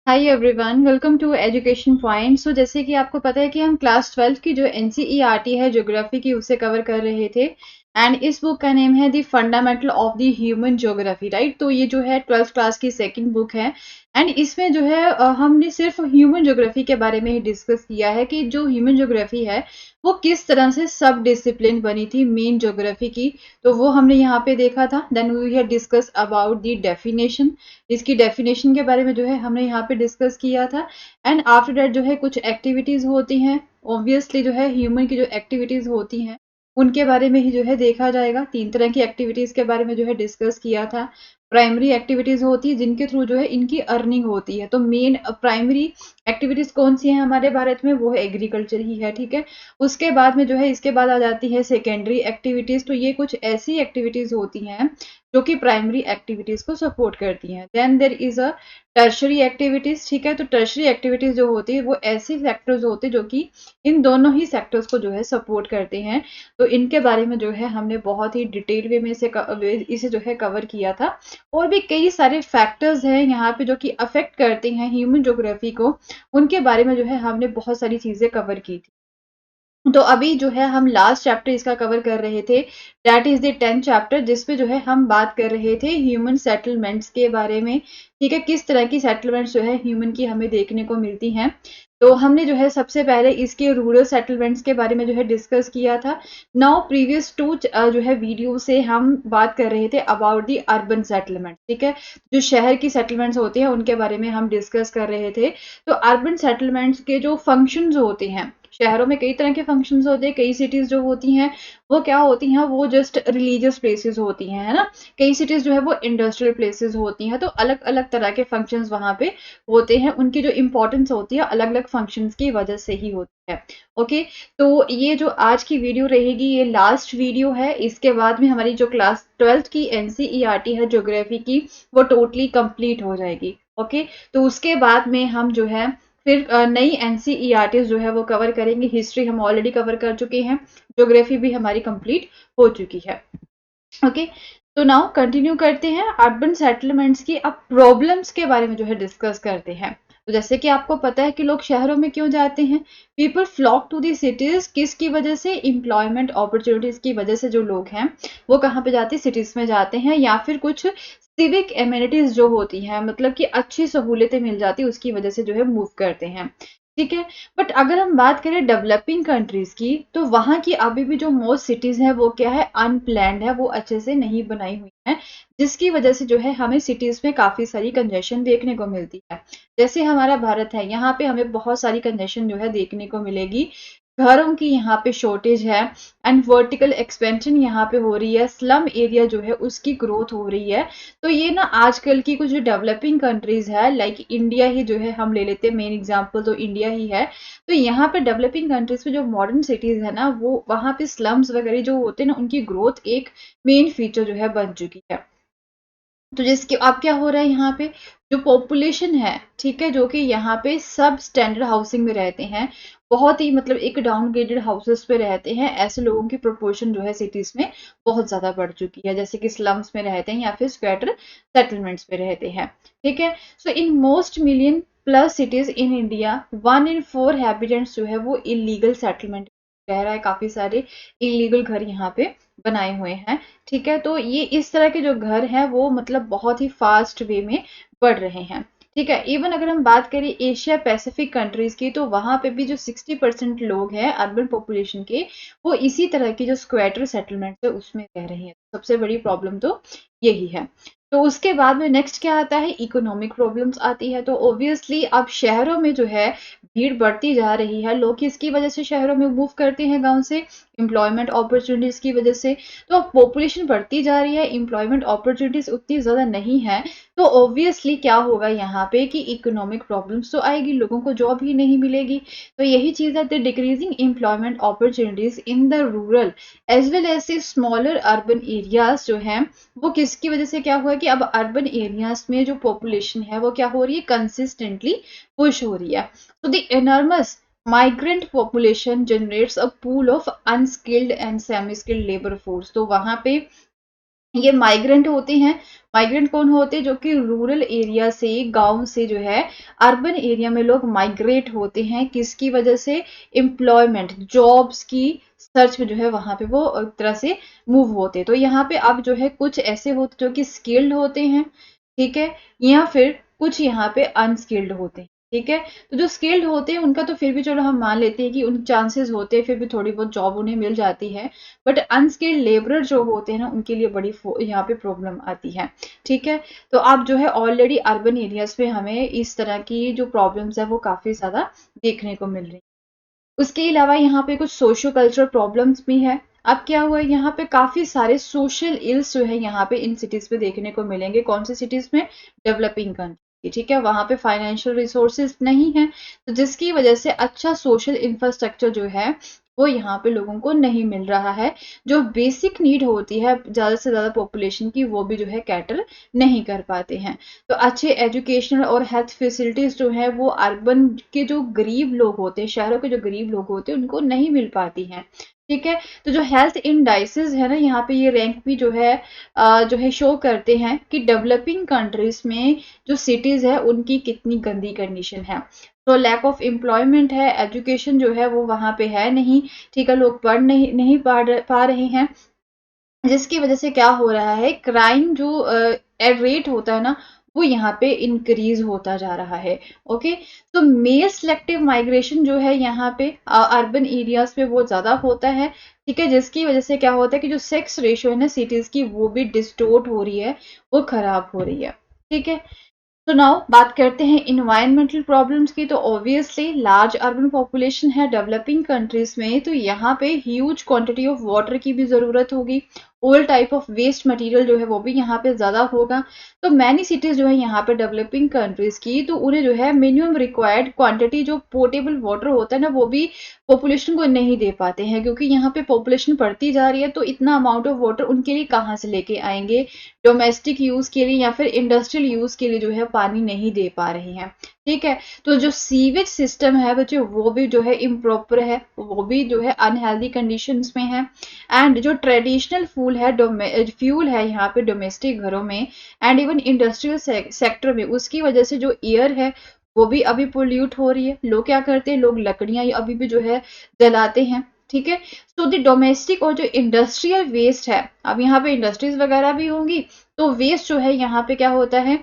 Hi everyone, welcome to education point. जैसे कि आपको पता है कि हम क्लास 12 की जो एनसीईआरटी है ज्योग्राफी की, उसे कवर कर रहे थे। एंड इस बुक का नेम है the fundamental of the human geography, right. तो ये जो है 12th क्लास की सेकंड बुक है। एंड इसमें जो है हमने सिर्फ ह्यूमन ज्योग्राफी के बारे में ही डिस्कस किया है कि जो ह्यूमन ज्योग्राफी है वो किस तरह से सब डिसिप्लिन बनी थी मेन ज्योग्राफी की। तो वो हमने यहाँ पे देखा था। Then we have discuss about the definition. इसकी डेफिनेशन के बारे में जो है हमने यहाँ पे डिस्कस किया था। एंड आफ्टर दैट जो है कुछ एक्टिविटीज होती हैं। ऑब्वियसली जो है ह्यूमन की जो एक्टिविटीज होती हैं उनके बारे में ही जो है देखा जाएगा। 3 तरह की एक्टिविटीज के बारे में जो है डिस्कस किया था। प्राइमरी एक्टिविटीज होती है जिनके थ्रू जो है इनकी अर्निंग होती है। तो मेन प्राइमरी एक्टिविटीज कौन सी है हमारे भारत में, वो है एग्रीकल्चर ही है, ठीक है। उसके बाद में जो है इसके बाद आ जाती है सेकेंडरी एक्टिविटीज। तो ये कुछ ऐसी एक्टिविटीज होती हैं जो कि प्राइमरी एक्टिविटीज को सपोर्ट करती हैं। Then there is a tertiary activities, ठीक है। तो टर्शरी एक्टिविटीज जो होती है वो ऐसी सेक्टर्स होते हैं जो कि इन दोनों ही सेक्टर्स को जो है सपोर्ट करते हैं। तो इनके बारे में जो है हमने बहुत ही डिटेल वे में इसे जो है कवर किया था। और भी कई सारे फैक्टर्स हैं यहाँ पे जो कि अफेक्ट करते हैं ह्यूमन ज्योग्राफी को। उनके बारे में जो है हमने बहुत सारी चीजें कवर की थी। तो अभी जो है हम लास्ट चैप्टर इसका कवर कर रहे थे, that is the 10th chapter, जिसपे जो है हम बात कर रहे थे ह्यूमन सेटलमेंट्स के बारे में। ठीक है, किस तरह की सेटलमेंट्स जो है ह्यूमन की हमें देखने को मिलती हैं। तो हमने जो है सबसे पहले इसके रूरल सेटलमेंट्स के बारे में जो है डिस्कस किया था। नाउ प्रीवियस टू जो है वीडियो से हम बात कर रहे थे अबाउट दी अर्बन सेटलमेंट, ठीक है। जो शहर की सेटलमेंट्स होती हैं उनके बारे में हम डिस्कस कर रहे थे। तो अर्बन सेटलमेंट्स के जो फंक्शंस होते हैं, शहरों में कई तरह के फंक्शंस होते हैं। कई सिटीज जो होती हैं वो क्या होती हैं, वो जस्ट रिलीजियस प्लेसेस होती हैं, है ना। कई सिटीज जो है वो इंडस्ट्रियल प्लेसेस होती हैं। तो अलग अलग तरह के फंक्शंस वहां पे होते हैं। उनकी जो इंपॉर्टेंस होती है अलग अलग फंक्शंस की वजह से ही होती है। ओके, तो ये जो आज की वीडियो रहेगी ये लास्ट वीडियो है। इसके बाद में हमारी जो क्लास 12th की एनसीईआरटी है ज्योग्राफी की वो टोटली कंप्लीट हो जाएगी। ओके, तो उसके बाद में हम जो है फिर नई एनसीईआरटी जो है वो कवर करेंगे। हिस्ट्री हम ऑलरेडी कवर कर चुके हैं, ज्योग्राफी भी हमारी कंप्लीट हो चुकी है। ओके, तो नाउ कंटिन्यू करते हैं अर्बन सेटलमेंट्स की। अब प्रॉब्लम्स के बारे में जो है डिस्कस करते हैं। तो जैसे कि आपको पता है कि लोग शहरों में क्यों जाते हैं। People flock to the cities, किसकी वजह से, एम्प्लॉयमेंट अपॉर्चुनिटीज की वजह से। जो लोग हैं वो कहाँ पे जाते हैं, सिटीज में जाते हैं। या फिर कुछ सिविक एमिनिटीज जो होती हैं, मतलब कि अच्छी सहूलियतें मिल जाती है, उसकी वजह से जो है मूव करते हैं, ठीक है। बट अगर हम बात करें डेवलपिंग कंट्रीज की, तो वहां की अभी भी जो मोस्ट सिटीज है वो क्या है, अनप्लैंड है, वो अच्छे से नहीं बनाई हुई है। जिसकी वजह से जो है हमें सिटीज में काफी सारी कंजेशन देखने को मिलती है। जैसे हमारा भारत है, यहाँ पे हमें बहुत सारी कंजेशन जो है देखने को मिलेगी। घरों की यहाँ पे शॉर्टेज है। एंड वर्टिकल एक्सपेंशन यहाँ पे हो रही है। स्लम एरिया जो है उसकी ग्रोथ हो रही है। तो ये ना आजकल की कुछ डेवलपिंग कंट्रीज है, लाइक इंडिया ही जो है हम ले लेते हैं, मेन एग्जांपल तो इंडिया ही है। तो यहाँ पे डेवलपिंग कंट्रीज में जो मॉडर्न सिटीज है ना, वो वहां पे स्लम्स वगैरह जो होते हैं ना, उनकी ग्रोथ एक मेन फीचर जो है बन चुकी है। तो जिसके अब क्या हो रहा है, यहाँ पे जो पॉपुलेशन है, ठीक है, जो कि यहाँ पे सब स्टैंडर्ड हाउसिंग में रहते हैं, बहुत ही मतलब एक डाउनग्रेडेड हाउसेस पे रहते हैं, ऐसे लोगों की प्रोपोर्शन जो है सिटीज में बहुत ज्यादा बढ़ चुकी है, जैसे कि स्लम्स में रहते हैं या फिर स्क्वेटर सेटलमेंट्स में रहते हैं, ठीक है। So in most million plus cities in India 1 in 4 inhabitants जो है वो इलीगल सेटलमेंट रह रहा है। काफी सारे इलीगल घर यहाँ पे बनाए हुए हैं, ठीक है। तो ये इस तरह के जो घर हैं वो मतलब बहुत ही फास्ट वे में बढ़ रहे हैं, ठीक है। इवन अगर हम बात करें एशिया पैसिफिक कंट्रीज की, तो वहां पे भी जो 60% लोग हैं अर्बन पॉपुलेशन के, वो इसी तरह की जो स्क्वेटर सेटलमेंट है उसमें रह रहे हैं। सबसे बड़ी प्रॉब्लम तो यही है। तो उसके बाद में नेक्स्ट क्या आता है, इकोनॉमिक प्रॉब्लम्स आती है। तो ऑब्वियसली अब शहरों में जो है भीड़ बढ़ती जा रही है। लोग किसकी वजह से शहरों में मूव करते हैं गांव से, एम्प्लॉयमेंट अपॉर्चुनिटीज की वजह से। तो अब पॉपुलेशन बढ़ती जा रही है, एम्प्लॉयमेंट अपॉर्चुनिटीज उतनी ज्यादा नहीं है। तो ऑब्वियसली क्या होगा यहाँ पे कि इकोनॉमिक प्रॉब्लम्स तो आएगी, लोगों को जॉब ही नहीं मिलेगी। तो यही चीज है, the decreasing employment opportunities in the rural as well as smaller urban areas जो है, वो किसकी वजह से क्या हुआ कि अब अर्बन एरियाज में जो पॉपुलेशन है वो क्या हो रही है, कंसिस्टेंटली पुश हो रही है। तो the enormous migrant population generates a pool of unskilled and semi skilled labor force। तो वहां पे ये माइग्रेंट होते हैं। माइग्रेंट कौन होते हैं? जो कि रूरल एरिया से, गांव से जो है अर्बन एरिया में लोग माइग्रेट होते हैं। किसकी वजह से? एम्प्लॉयमेंट, जॉब्स की सर्च में जो है वहां पे वो एक तरह से मूव होते हैं। तो यहाँ पे अब जो है कुछ ऐसे होते जो कि स्किल्ड होते हैं, ठीक है, या फिर कुछ यहाँ पे अनस्किल्ड होते हैं, ठीक है। तो जो स्किल्ड होते हैं उनका तो फिर भी चलो हम मान लेते हैं कि उन चांसेस होते हैं, फिर भी थोड़ी बहुत जॉब उन्हें मिल जाती है। बट अनस्किल्ड लेबरर जो होते हैं ना, उनके लिए बड़ी यहाँ पे प्रॉब्लम आती है, ठीक है। तो अब जो है ऑलरेडी अर्बन एरियाज में हमें इस तरह की जो प्रॉब्लम्स है वो काफी ज्यादा देखने को मिल रही है। उसके अलावा यहाँ पे कुछ सोशो कल्चरल प्रॉब्लम्स भी है। अब क्या हुआ है, यहाँ पे काफी सारे सोशल इल्स जो है यहाँ पे इन सिटीज पे देखने को मिलेंगे। कौन सी सिटीज में? डेवलपिंग कंट्री, ठीक है। वहां पे फाइनेंशियल रिसोर्सेज नहीं है, तो जिसकी वजह से अच्छा सोशल इंफ्रास्ट्रक्चर जो है वो यहाँ पे लोगों को नहीं मिल रहा है। जो बेसिक नीड होती है ज्यादा से ज्यादा पॉपुलेशन की, वो भी जो है कैटर नहीं कर पाते हैं। तो अच्छे एजुकेशनल और हेल्थ फैसिलिटीज जो है वो अर्बन के जो गरीब लोग होते हैं, शहरों के जो गरीब लोग होते हैं, उनको नहीं मिल पाती हैं, ठीक है। तो जो हेल्थ इंडाइसेस है ना, यहाँ पे ये रैंक भी जो है शो करते हैं कि डेवलपिंग कंट्रीज में जो सिटीज है उनकी कितनी गंदी कंडीशन है। तो लैक ऑफ एम्प्लॉयमेंट है, एजुकेशन जो है वो वहां पे है नहीं, ठीक है, लोग पढ़ नहीं पा रहे हैं, जिसकी वजह से क्या हो रहा है, क्राइम जो रेट होता है ना, वो यहाँ पे इंक्रीज होता जा रहा है। ओके, तो मेल सिलेक्टिव माइग्रेशन जो है यहाँ पे अर्बन एरियाज पे वो ज्यादा होता है, ठीक है, जिसकी वजह से क्या होता है कि जो सेक्स रेशियो है ना सिटीज की, वो भी डिस्टोर्ट हो रही है, वो खराब हो रही है, ठीक है। तो नाउ बात करते हैं इन्वायरमेंटल प्रॉब्लम्स की। तो ऑब्वियसली लार्ज अर्बन पॉपुलेशन है डेवलपिंग कंट्रीज में, तो यहाँ पे ह्यूज क्वांटिटी ऑफ वाटर की भी जरूरत होगी। All type of waste material जो है वो भी यहाँ पे ज्यादा होगा। तो मैनी सिटीज जो है यहाँ पे डेवलपिंग कंट्रीज की, तो उन्हें जो है मिनिमम रिक्वायर्ड क्वांटिटी जो पोर्टेबल वाटर होता है ना, वो भी पॉपुलेशन को नहीं दे पाते हैं, क्योंकि यहाँ पे पॉपुलेशन बढ़ती जा रही है। तो इतना अमाउंट ऑफ वाटर उनके लिए कहाँ से लेके आएंगे? डोमेस्टिक यूज के लिए या फिर इंडस्ट्रियल यूज के लिए जो है पानी नहीं दे पा रहे हैं, ठीक है। तो जो सीवेज सिस्टम है बच्चों, वो भी जो है इम्प्रॉपर है, वो भी जो है अनहेल्दी कंडीशंस में है। एंड जो ट्रेडिशनल फ्यूल है यहाँ पे डोमेस्टिक घरों में एंड इवन इंडस्ट्रियल सेक्टर में, उसकी वजह से जो एयर है वो भी अभी पोल्यूट हो रही है। लोग क्या करते हैं, लोग लकड़ियां अभी भी जो है जलाते हैं, ठीक है। तो द डोमेस्टिक और जो इंडस्ट्रियल वेस्ट है, अब यहाँ पे इंडस्ट्रीज वगैरह भी होंगी, तो वेस्ट जो है यहाँ पे क्या होता है,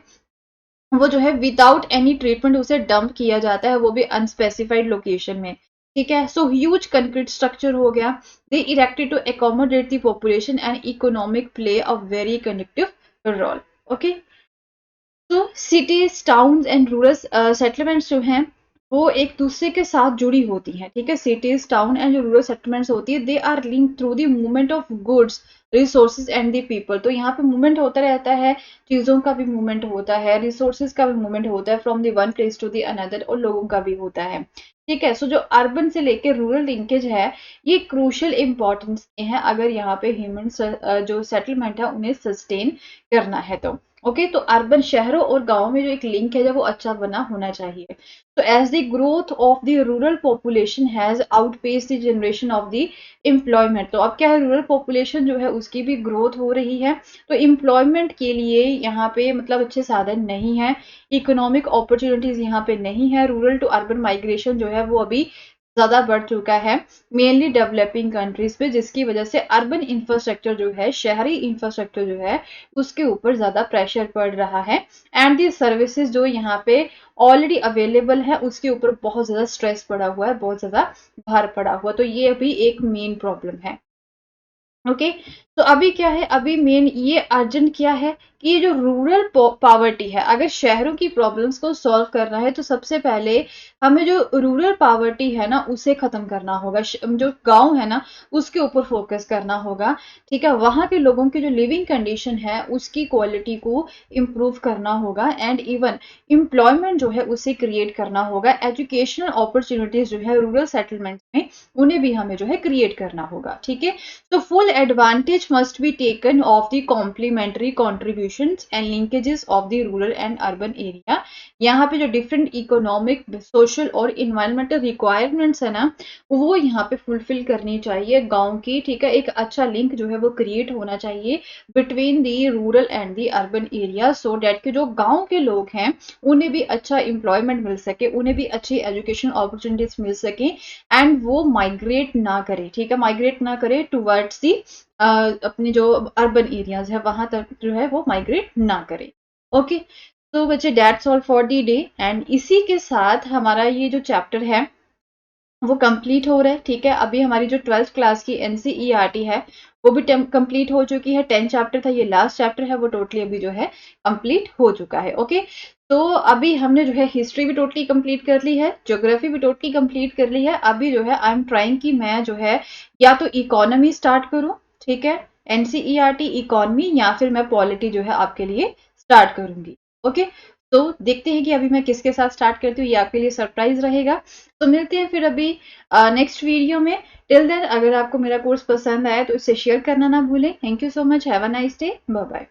वो जो है विदाउट एनी ट्रीटमेंट उसे डंप किया जाता है, वो भी अनस्पेसिफाइड लोकेशन में, ठीक है। सो ह्यूज कंक्रीट स्ट्रक्चर हो गया, they erected to accommodate the population and economic play a very connective role. Okay, तो cities, towns and rural settlements जो हैं वो एक दूसरे के साथ जुड़ी होती हैं, ठीक है। सिटीज, टाउन एंड जो रूरल सेटलमेंट्स होती है, they are link through the movement of goods, resources and the people. तो यहाँ पे मूवमेंट होता रहता है, चीजों का भी मूवमेंट होता है, रिसोर्सेज का भी मूवमेंट होता है from the one place to the another, और लोगों का भी होता है, ठीक है। सो जो अर्बन से लेकर रूरल लिंकेज है, ये क्रूशियल इंपॉर्टेंस के हैं अगर यहाँ पे ह्यूमन जो सेटलमेंट है उन्हें सस्टेन करना है तो। ओके, तो अर्बन शहरों और गांवों में जो एक लिंक है, जब वो अच्छा बना होना चाहिए। तो as the growth of the rural population has outpace the generation of the employment. तो अब क्या है, रूरल पॉपुलेशन जो है उसकी भी ग्रोथ हो रही है, तो एम्प्लॉयमेंट के लिए यहाँ पे मतलब अच्छे साधन नहीं है, इकोनॉमिक अपॉर्चुनिटीज यहाँ पे नहीं है। रूरल टू अर्बन माइग्रेशन जो है वो अभी ज्यादा बढ़ चुका है, मेनली डेवलपिंग कंट्रीज पे, जिसकी वजह से अर्बन इंफ्रास्ट्रक्चर जो है, शहरी इंफ्रास्ट्रक्चर जो है, उसके ऊपर ज्यादा प्रेशर पड़ रहा है। एंड दी सर्विसेज जो यहाँ पे ऑलरेडी अवेलेबल है, उसके ऊपर बहुत ज्यादा स्ट्रेस पड़ा हुआ है, बहुत ज्यादा भार पड़ा हुआ, तो ये भी एक मेन प्रॉब्लम है। ओके, तो अभी क्या है, अभी मेन ये अर्जेंट क्या है कि ये जो रूरल पावर्टी है, अगर शहरों की प्रॉब्लम्स को सॉल्व करना है तो सबसे पहले हमें जो रूरल पावर्टी है ना उसे खत्म करना होगा, जो गांव है ना उसके ऊपर फोकस करना होगा, ठीक है। वहां के लोगों की जो लिविंग कंडीशन है उसकी क्वालिटी को इम्प्रूव करना होगा, एंड इवन एम्प्लॉयमेंट जो है उसे क्रिएट करना होगा। एजुकेशनल अपॉर्चुनिटीज जो है रूरल सेटलमेंट में, उन्हें भी हमें जो है क्रिएट करना होगा, ठीक है। तो full advantage must be taken of the complementary contribution distributions and linkages of the rural and urban area. यहाँ पे जो डिफरेंट इकोनॉमिक, सोशल और इन्वायरमेंटल रिक्वायरमेंट्स है ना, वो यहाँ पे फुलफिल करनी चाहिए गांव की, ठीक है। एक अच्छा लिंक जो है वो क्रिएट होना चाहिए between the rural and the urban area, so that कि जो गांव के लोग हैं उन्हें भी अच्छा एम्प्लॉयमेंट मिल सके, उन्हें भी अच्छी एजुकेशन अपॉर्चुनिटीज मिल सके एंड वो माइग्रेट ना करे, ठीक है, माइग्रेट ना करे टुवर्ड्स दी अपने जो अर्बन एरियाज है वहां तक जो है वो माइग्रेट ना करे। ओके, तो बच्चे that's all for the day, and इसी के साथ हमारा ये जो चैप्टर है वो कंप्लीट हो रहा है, ठीक है। अभी हमारी जो 12th क्लास की एनसीईआरटी है वो भी कंप्लीट हो चुकी है। 10 चैप्टर था, ये लास्ट चैप्टर है, वो टोटली अभी जो है कंप्लीट हो चुका है। ओके, तो अभी हमने जो है हिस्ट्री भी टोटली कंप्लीट कर ली है, ज्योग्राफी भी टोटली कंप्लीट कर ली है। अभी जो है आई एम ट्राइंग कि मैं जो है या तो इकोनॉमी स्टार्ट करूं, ठीक है, एनसीईआरटी इकोनॉमी, या फिर मैं पॉलिटी जो है आपके लिए स्टार्ट करूंगी। ओके, तो देखते हैं कि अभी मैं किसके साथ स्टार्ट करती हूँ, ये आपके लिए सरप्राइज रहेगा। तो मिलते हैं फिर अभी नेक्स्ट वीडियो में। टिल देन अगर आपको मेरा कोर्स पसंद आया तो इसे शेयर करना ना भूलें। Thank you so much, have a nice day, bye bye.